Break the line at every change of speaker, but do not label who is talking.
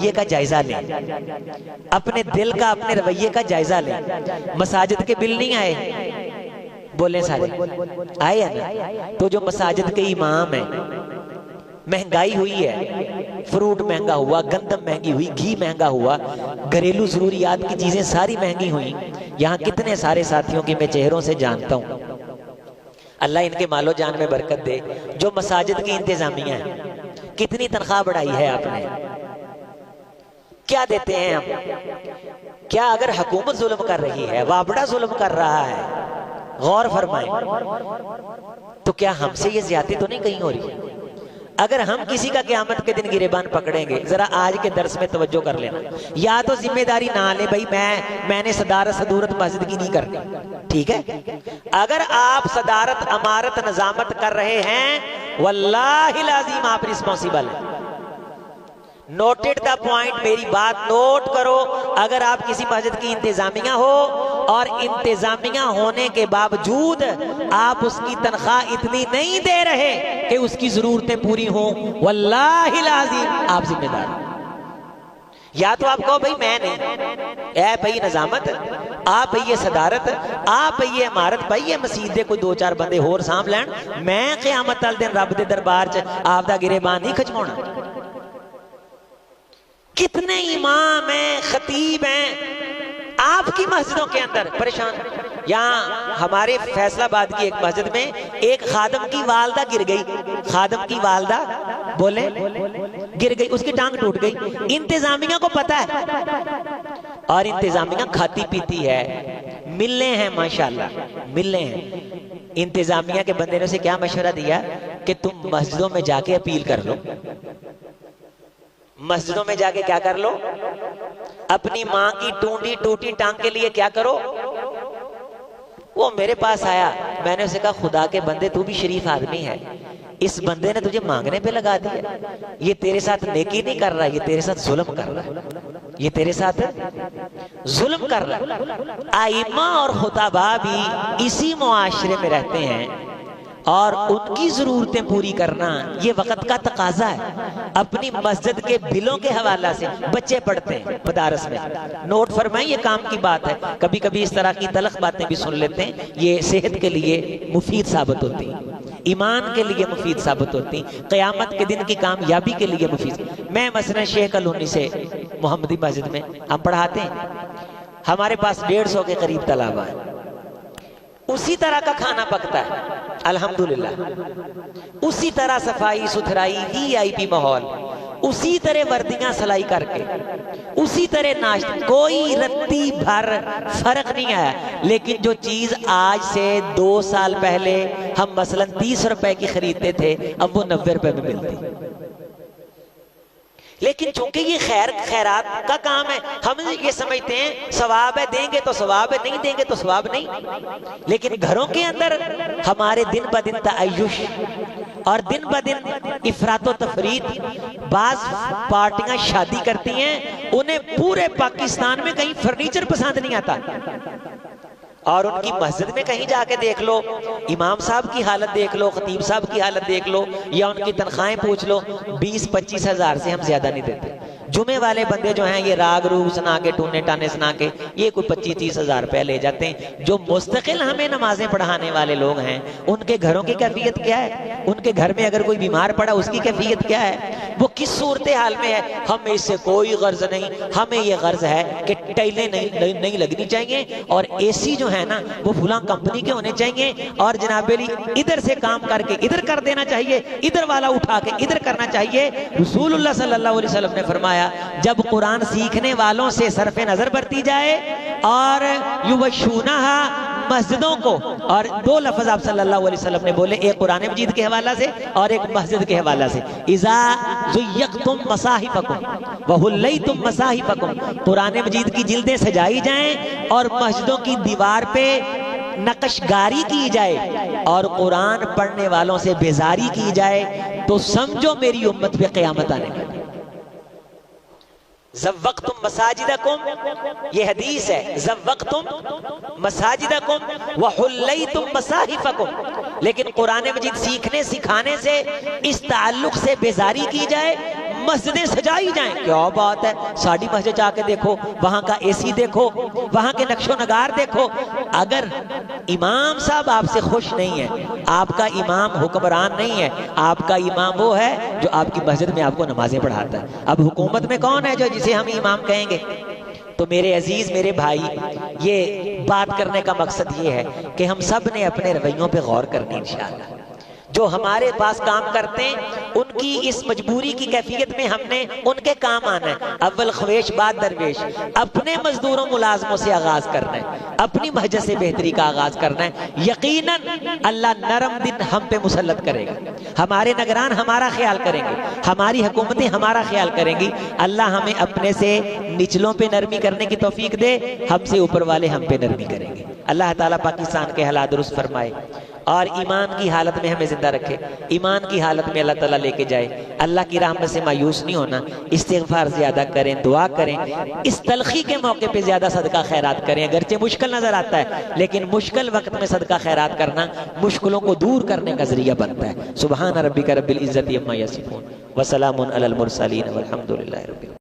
रवैये का जायजा लें, अपने दिल का, अपने रवैये का जायजा लें। मसाजिद के बिल नहीं आए, बोले सारे आए हैं ना? तो जो मसाजिद के इमाम हैं, महंगाई हुई है, फ्रूट महंगा हुआ, गंदम महंगी हुई, घी महंगा हुआ, घरेलू जरूरियात की चीजें सारी महंगी हुई। यहाँ कितने सारे साथियों की मैं चेहरों से जानता हूँ, अल्लाह इनके मालो जान में बरकत दे, जो मसाजिद की इंतजामिया है। कितनी तनख्वाह बढ़ाई है आपने, क्या देते हैं हम? क्या अगर हुकूमत जुल्म कर रही है, वाबड़ा जुल्म कर रहा है, गौर फरमाएं, तो क्या हमसे ये ज्यादती तो नहीं कहीं हो रही? अगर हम किसी का क़यामत के दिन गिरेबान पकड़ेंगे, जरा आज के दर्स में तवज्जो कर लेना। या तो जिम्मेदारी ना ले भाई, मैंने सदारत सदूरत मस्जिद की नहीं करनी, ठीक है? अगर आप सदारत, अमारत, नजामत कर रहे हैं, वल्लाहि लाज़िम आप रिस्पॉन्सिबल हैं। नोटेड द पॉइंट, मेरी बात नोट करो। अगर आप किसी मस्जिद की इंतजामिया हो और इंतजामिया होने के बावजूद आप उसकी तनख्वाह इतनी नहीं दे रहे कि उसकी जरूरतें पूरी हों, वल्लाहि लाज़िम आप जिम्मेदार। या तो आप कहो भाई मैं नहीं, ऐ भाई नजामत, आप भई ये सदारत, आप भई ये इमारत, भाई ये मसीद दे कोई दो चार बंदे होर सांभ लैन, मैं क़यामत वाले दिन रब दे दरबार च आप दा गिरेबान नहीं खचवाउणा। कितने इमाम हैं, खतीब हैं आपकी मस्जिदों के अंदर परेशान। यहाँ हमारे फैसलाबाद की एक मस्जिद में एक खादम की वालदा गिर गई, खादम की वालदा बोले गिर गई, उसकी टांग टूट गई। इंतजामिया को पता है और इंतजामिया खाती पीती है, मिलने हैं माशाल्लाह, मिलने हैं। इंतजामिया के बंदे ने उसे क्या मशवरा दिया कि तुम मस्जिदों में जाके अपील कर लो, मस्जिदों में जाके क्या कर लो, अपनी मां की टूटी टूटी टांग के लिए क्या करो। वो मेरे पास आया, मैंने उसे कहा खुदा के बंदे तू भी शरीफ आदमी है, इस बंदे ने तुझे मांगने पे लगा दिया, ये तेरे साथ नेकी नहीं कर रहा, ये तेरे साथ जुल्म कर रहा है, ये तेरे साथ जुल्म कर रहा है। आइमा और खुताबा भी इसी मुआशरे में रहते हैं और उनकी जरूरतें पूरी करना ये वक्त का तकाजा है। अपनी मस्जिद के बिलों के हवाला से बच्चे पढ़ते हैं मदारस में, नोट फरमाएं ये काम की बात है। कभी कभी इस तरह की तलख बातें भी सुन लेते हैं, ये सेहत के लिए मुफीद साबित होती, ईमान के लिए मुफीद साबित होती, क़यामत के दिन की कामयाबी के लिए मुफीद। मैं मसलन शेख कॉलोनी से मोहम्मदी मस्जिद में हम पढ़ाते हैं, हमारे पास 150 के करीब तलाबा है, उसी तरह का खाना पकता है अल्हम्दुलिल्लाह, उसी तरह सफाई सुथराई, वीआईपी माहौल, उसी तरह वर्दियां सिलाई करके, उसी तरह नाश्ता, कोई रत्ती भर फर्क नहीं आया। लेकिन जो चीज आज से 2 साल पहले हम मसलन 30 रुपए की खरीदते थे, अब वो 90 रुपए में मिलती। लेकिन चूंकि ये खैरात का काम है, हम ये समझते हैं सवाब है देंगे तो सवाब है, नहीं देंगे तो सवाब नहीं। लेकिन घरों के अंदर हमारे दिन ब दिन तअय्युश और दिन ब दिन इफरातो तफरीद, बाज पार्टियां शादी करती हैं, उन्हें पूरे पाकिस्तान में कहीं फर्नीचर पसंद नहीं आता, और उनकी मस्जिद में कहीं जाके देख लो, इमाम साहब की हालत देख लो, खतीब साहब की हालत देख लो, या उनकी तनख्वाहें पूछ लो, 20-25 हज़ार से हम ज्यादा नहीं देते। जुमे वाले बंदे जो हैं ये राग रूग सुना के, टूने टाने सुना के, ये कोई 25-30 हज़ार रुपये ले जाते हैं। जो मुस्तकिल हमें नमाजें पढ़ाने वाले लोग हैं, उनके घरों की कैफियत क्या है, उनके घर में अगर कोई बीमार पड़ा उसकी कैफियत क्या है, वो किस सूरत हाल में है। हमें इससे कोई गर्ज नहीं, हमें ये गर्ज है कि टाइलें नहीं लगनी चाहिए और AC जो है ना वो फुला कंपनी के होने चाहिए, और जनाबेली इधर से काम करके इधर कर देना चाहिए, इधर वाला उठा के इधर करना चाहिए। रसूलुल्लाह सल्लल्लाहु अलैहि वसल्लम ने फरमाया, जब कुरान सीखने वालों से सरफे नजर बरती जाए और युवशूनहा मस्जिदों को, और 2 लफ्ज आप सल्लल्लाहु अलैहि वसल्लम ने बोले, एक कुरान मजीद के हवाला से और एक मस्जिद के हवाला से, इज़ा ज़ुय्यक़्तुम मसाहिफ़कुम व हुल्लैतुम मसाहिफ़कुम, कुरान मजीद की जिल्दें सजाई जाएं और मस्जिदों की दीवार पे नक्शगारी की जाए और कुरान पढ़ने वालों से बेजारी की जाए, तो समझो मेरी उम्मत पे क़यामत आने वाली। ज़व्वक़्तुम मसाजिदकुम, ये हदीस है, ज़व्वक़्तुम मसाजिदकुम व हुल्लैतुम मसाहिफ़कुम। लेकिन कुरान मजीद सीखने सिखाने से, इस ताल्लुक से बेजारी की जाए, मस्जिदें सजाई जाएं। क्या बात है, साड़ी मस्जिद जाके देखो, वहां का एसी देखो, वहां के नक्शो नगार देखो। अगर इमाम साहब आपसे खुश नहीं है, आपका इमाम हुक्मरान नहीं है, आपका इमाम वो है जो आपकी मस्जिद में आपको नमाजें पढ़ाता है। अब हुकूमत में कौन है जो जिसे हम इमाम कहेंगे? तो मेरे अजीज, मेरे भाई, ये बात करने का मकसद ये है कि हम सब ने अपने रवैयों पे गौर करनी इंशाअल्लाह। जो हमारे पास काम करते हैं उनकी इस मजबूरी की कैफियत में हमने उनके काम आना है। अव्वल ख्वेश बाद दरवेश, अपने मजदूरों मुलाजमों से आगाज करना है, अपनी मस्जिद से बेहतरी का आगाज करना है। यकीनन अल्लाह नरम दिन हम पे मुसल्लत करेगा, हमारे निगरान हमारा ख्याल करेंगे, हमारी हुकूमतें हमारा ख्याल करेंगी। अल्लाह हमें अपने से निचलों पे नरमी करने की तौफीक दे, हमसे ऊपर वाले हम पे नरमी करेंगे। अल्लाह ताला पाकिस्तान के हालात दुरुस्त फरमाए और ईमान की हालत में हमें जिंदा रखे, ईमान की हालत में अल्लाह ताला लेके जाए। अल्लाह की रहमत से मायूस नहीं होना, इस्तिग़फ़ार ज़्यादा करें, दुआ करें, इस तलखी के मौके पे ज़्यादा सदका खैरात करें। अगरचे मुश्किल नज़र आता है, लेकिन मुश्किल वक्त में सदका खैरात करना मुश्किलों को दूर करने का ज़रिया बनता है। सुबहान रब्बिका रब्बिल इज़्ज़ति अम्मा यसिफ़ून व सलामुन अलल मुरसलीन वल्हम्दुलिल्लाहि रब्बिल